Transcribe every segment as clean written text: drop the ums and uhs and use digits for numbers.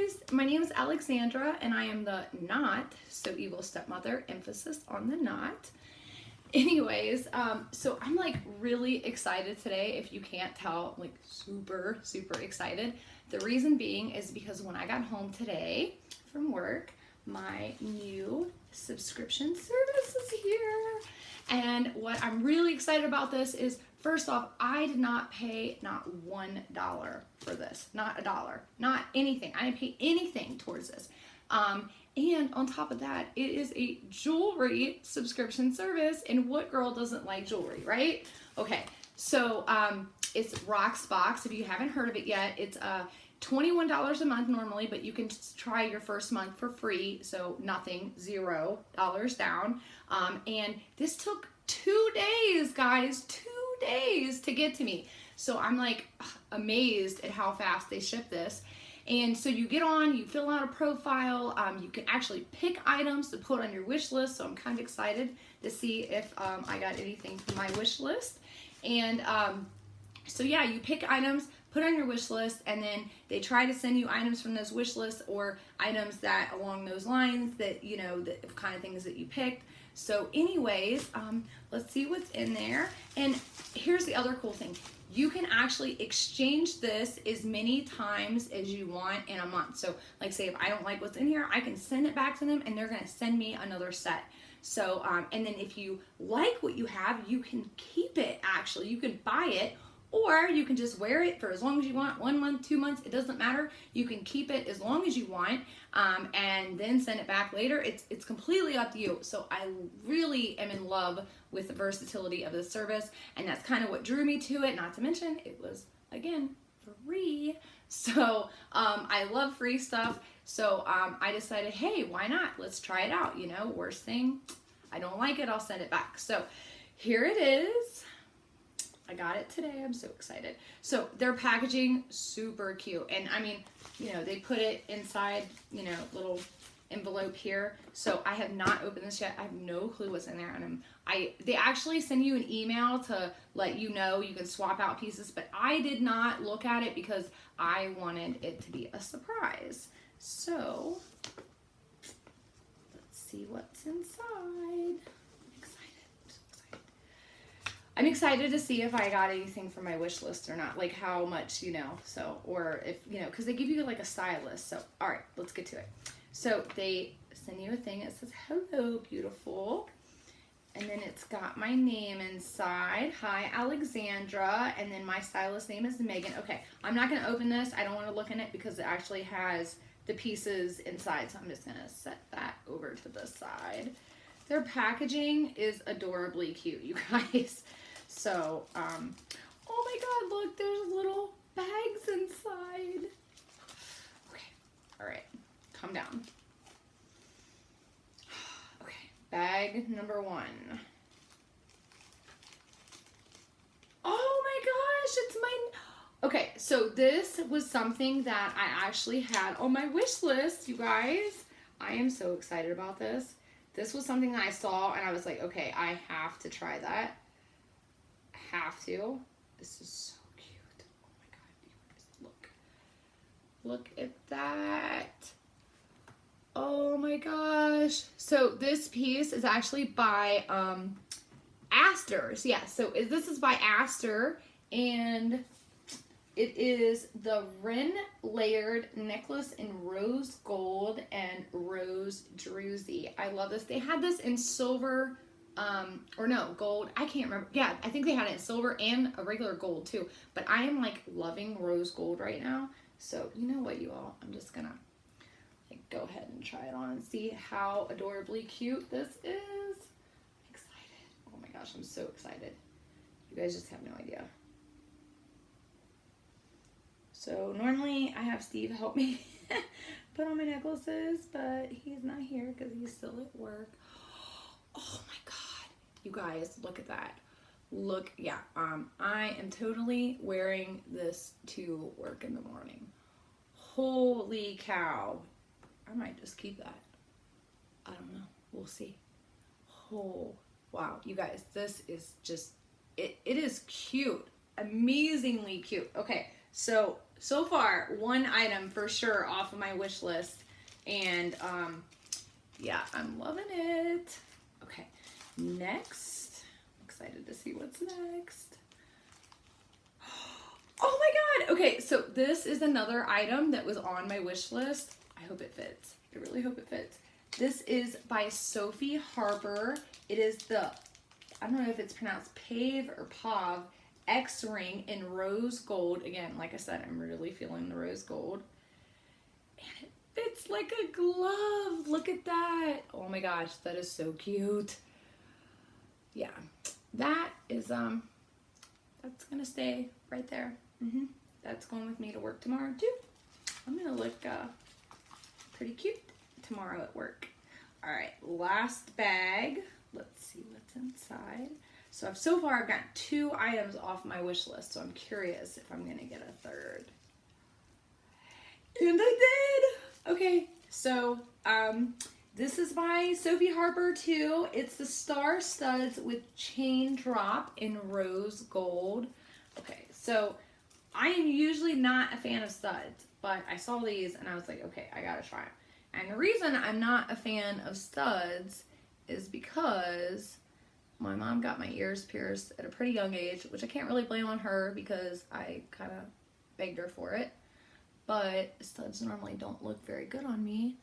guys, my name is Alexandra and I am the not so evil stepmother, emphasis on the not. Anyways, so I'm like really excited today. If you can't tell, I'm like super excited. The reason being is because when I got home today from work, my new subscription service is here. And what I'm really excited about this is, first off, I did not pay not $1 for this, not $1, not anything. I didn't pay anything towards this. And on top of that, it is a jewelry subscription service, and what girl doesn't like jewelry, right? Okay, so it's Rocksbox. If you haven't heard of it yet, it's $21 a month normally, but you can try your first month for free, so nothing, $0 down. And this took 2 days, guys, 2 days to get to me. So I'm like amazed at how fast they ship this. And so you get on, you fill out a profile, you can actually pick items to put on your wish list. So I'm kind of excited to see if I got anything from my wish list. And so yeah, you pick items, put on your wish list, and then they try to send you items from those wish lists or items that along those lines that, you know, the kind of things that you picked. So anyways, let's see what's in there. And here's the other cool thing. You can actually exchange this as many times as you want in a month. So like say if I don't like what's in here, I can send it back to them and they're gonna send me another set. So, and then if you like what you have, you can keep it actually. You can buy it, or you can just wear it for as long as you want, 1 month, 2 months, it doesn't matter. You can keep it as long as you want, and then send it back later. It's completely up to you. So I really am in love with the versatility of this service, and that's kind of what drew me to it, not to mention it was, again, free. So I love free stuff. So I decided, hey, why not? Let's try it out. You know, worst thing, I don't like it, I'll send it back. So here it is. I got it today. I'm so excited. So their packaging, super cute. And I mean, you know, they put it inside, you know, little envelope here. So I have not opened this yet. I have no clue what's in there. And they actually send you an email to let you know you can swap out pieces, but I did not look at it because I wanted it to be a surprise. So let's see what's inside. I'm excited to see if I got anything from my wish list or not, like how much, you know, so, or if, you know, because they give you like a stylist. So, all right, let's get to it. So they send you a thing that says, hello, beautiful. And then it's got my name inside. Hi, Alexandra. And then my stylist name is Megan. Okay, I'm not going to open this. I don't want to look in it because it actually has the pieces inside. So I'm just going to set that over to the side. Their packaging is adorably cute, you guys. So, oh my God, look, there's little bags inside. Okay, all right, calm down. Okay, bag number 1. Oh my gosh, it's my, okay, so this was something that I actually had on my wish list, you guys. I am so excited about this. This was something that I saw and I was like, okay, I have to try that. Have to. This is so cute. Oh my God, you guys, look at that. Oh my gosh. So this piece is actually by Aster's. Yeah, so this is by Aster, and it is the Wren layered necklace in rose gold and rose druzy. I love this. They had this in silver, or no, gold. I can't remember. Yeah, I think they had it in silver and a regular gold too. But I am like loving rose gold right now. So you know what, you all? I'm just gonna like go ahead and try it on and see how adorably cute this is. I'm excited. Oh my gosh, I'm so excited. You guys just have no idea. So normally I have Steve help me put on my necklaces, but he's not here because he's still at work. Oh my God, you guys, look at that. Look, yeah, I am totally wearing this to work in the morning. Holy cow. I might just keep that. I don't know, we'll see. Oh, wow, you guys, this is just, it is cute, amazingly cute. Okay. So far, one item for sure off of my wish list. And yeah, I'm loving it. Okay, next. I'm excited to see what's next. Oh my God. Okay, so this is another item that was on my wish list. I hope it fits. I really hope it fits. This is by Sophie Harper. It is the, I don't know if it's pronounced Pave or Pav, X ring in rose gold. Again, like I said, I'm really feeling the rose gold. And it fits like a glove. Look at that. Oh my gosh, that is so cute. Yeah, that is, that's gonna stay right there. That's going with me to work tomorrow too. I'm gonna look pretty cute tomorrow at work. All right, last bag. Let's see what's inside. So far I've got 2 items off my wish list, so I'm curious if I'm gonna get a third. And I did! Okay, so this is by Sophie Harper too. It's the Star Studs with Chain Drop in rose gold. Okay, so I am usually not a fan of studs, but I saw these and I was like, okay, I gotta try them. And the reason I'm not a fan of studs is because my mom got my ears pierced at a pretty young age, which I can't really blame on her because I kind of begged her for it. But studs normally don't look very good on me.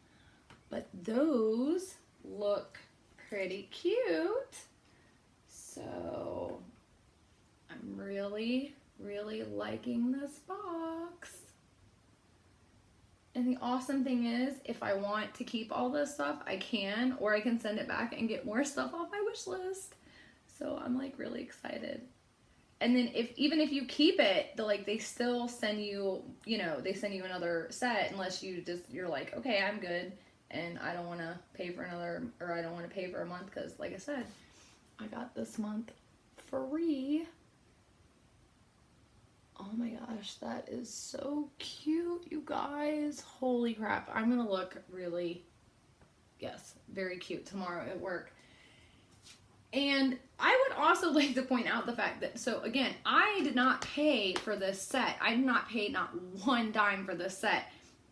But those look pretty cute. So I'm really liking this box. And the awesome thing is, if I want to keep all this stuff, I can, or I can send it back and get more stuff off my wish list. So I'm like really excited. And then even if you keep it, they still send you, they send you another set unless you're like, okay, I'm good. And I don't want to pay for another, or I don't want to pay for a month because like I said, I got this month free. Oh my gosh, that is so cute, you guys. Holy crap. I'm going to look really, yes, very cute tomorrow at work. And I would also like to point out the fact that, so again, I did not pay for this set. I did not pay not one dime for this set.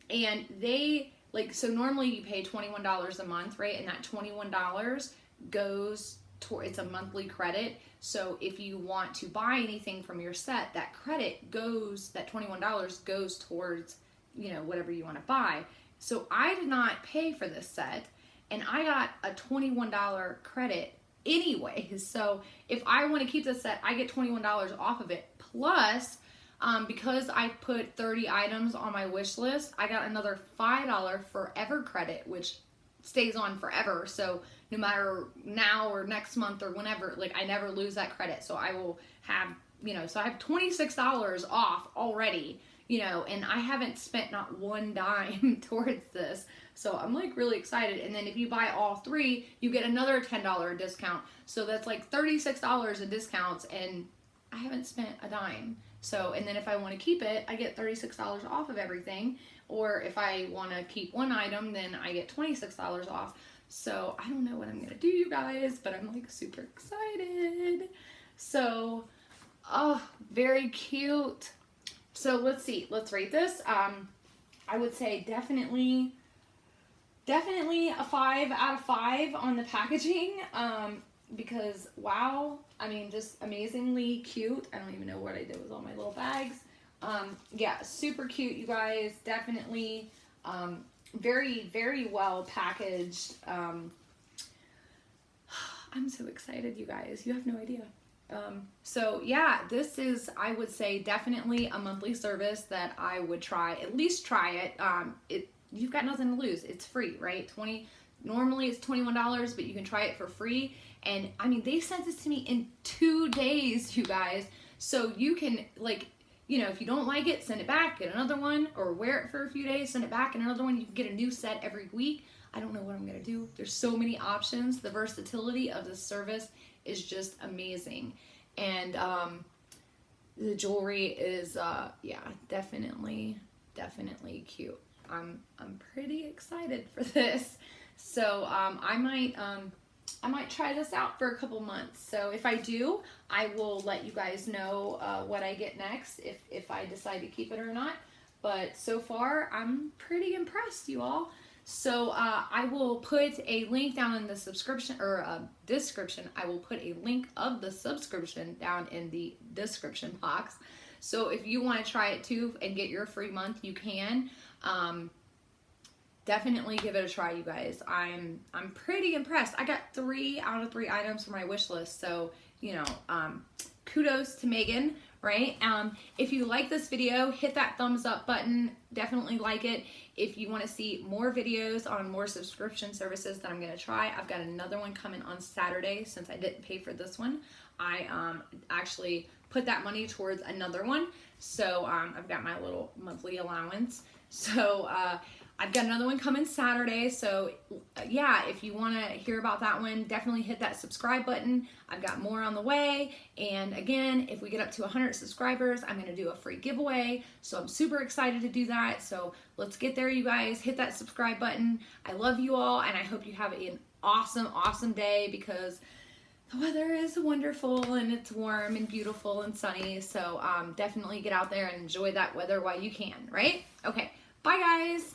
And they, so normally you pay $21 a month, right? And that $21 goes toward, it's a monthly credit. So if you want to buy anything from your set, that credit goes, that $21 goes towards, whatever you want to buy. So I did not pay for this set and I got a $21 credit anyways. So if I want to keep this set, I get $21 off of it. Plus, because I put 30 items on my wish list, I got another $5 forever credit, which stays on forever. So no matter now or next month or whenever, I never lose that credit. So I will have, so I have $26 off already, and I haven't spent not one dime towards this. So I'm really excited. And then if you buy all 3, you get another $10 discount. So that's $36 in discounts and I haven't spent a dime. So, and then if I want to keep it, I get $36 off of everything. Or if I want to keep one item, then I get $26 off. So I don't know what I'm going to do, you guys, but I'm super excited. So, oh, very cute. So let's see, let's rate this. I would say definitely a 5 out of 5 on the packaging. Because wow, I mean, just amazingly cute. I don't even know what I did with all my little bags. Yeah, super cute, you guys. Definitely, very well packaged. I'm so excited, you guys. You have no idea. So yeah, this is, I would say, definitely a monthly service that I would try. At least try it. You've got nothing to lose. It's free, right? Normally it's $21, but you can try it for free. And I mean, they sent this to me in 2 days, you guys. So you can if you don't like it, send it back, get another one, or wear it for a few days, send it back, and another one. You can get a new set every week. I don't know what I'm gonna do. There's so many options. The versatility of this service is just amazing. And the jewelry is yeah, definitely cute. I'm pretty excited for this. So I might I might try this out for a couple months. So if I do, I will let you guys know what I get next, if I decide to keep it or not. But so far, I'm pretty impressed, you all. So I will put a link down in the subscription or description. I will put a link of the subscription down in the description box. So if you want to try it too and get your free month, you can. Definitely give it a try, you guys. I'm pretty impressed. I got 3 out of 3 items for my wish list. So, you know, kudos to Megan, right? If you like this video, hit that thumbs up button. Definitely like it. If you want to see more videos on more subscription services that I'm going to try, I've got another one coming on Saturday. Since I didn't pay for this one, I actually put that money towards another one. So I've got my little monthly allowance. So I've got another one coming Saturday. So yeah, if you want to hear about that one, definitely hit that subscribe button. I've got more on the way. And again, if we get up to 100 subscribers, I'm going to do a free giveaway. So I'm super excited to do that. So let's get there, you guys. Hit that subscribe button. I love you all, and I hope you have an awesome, awesome day, because the weather is wonderful and it's warm and beautiful and sunny. So definitely get out there and enjoy that weather while you can, right? Okay, bye guys.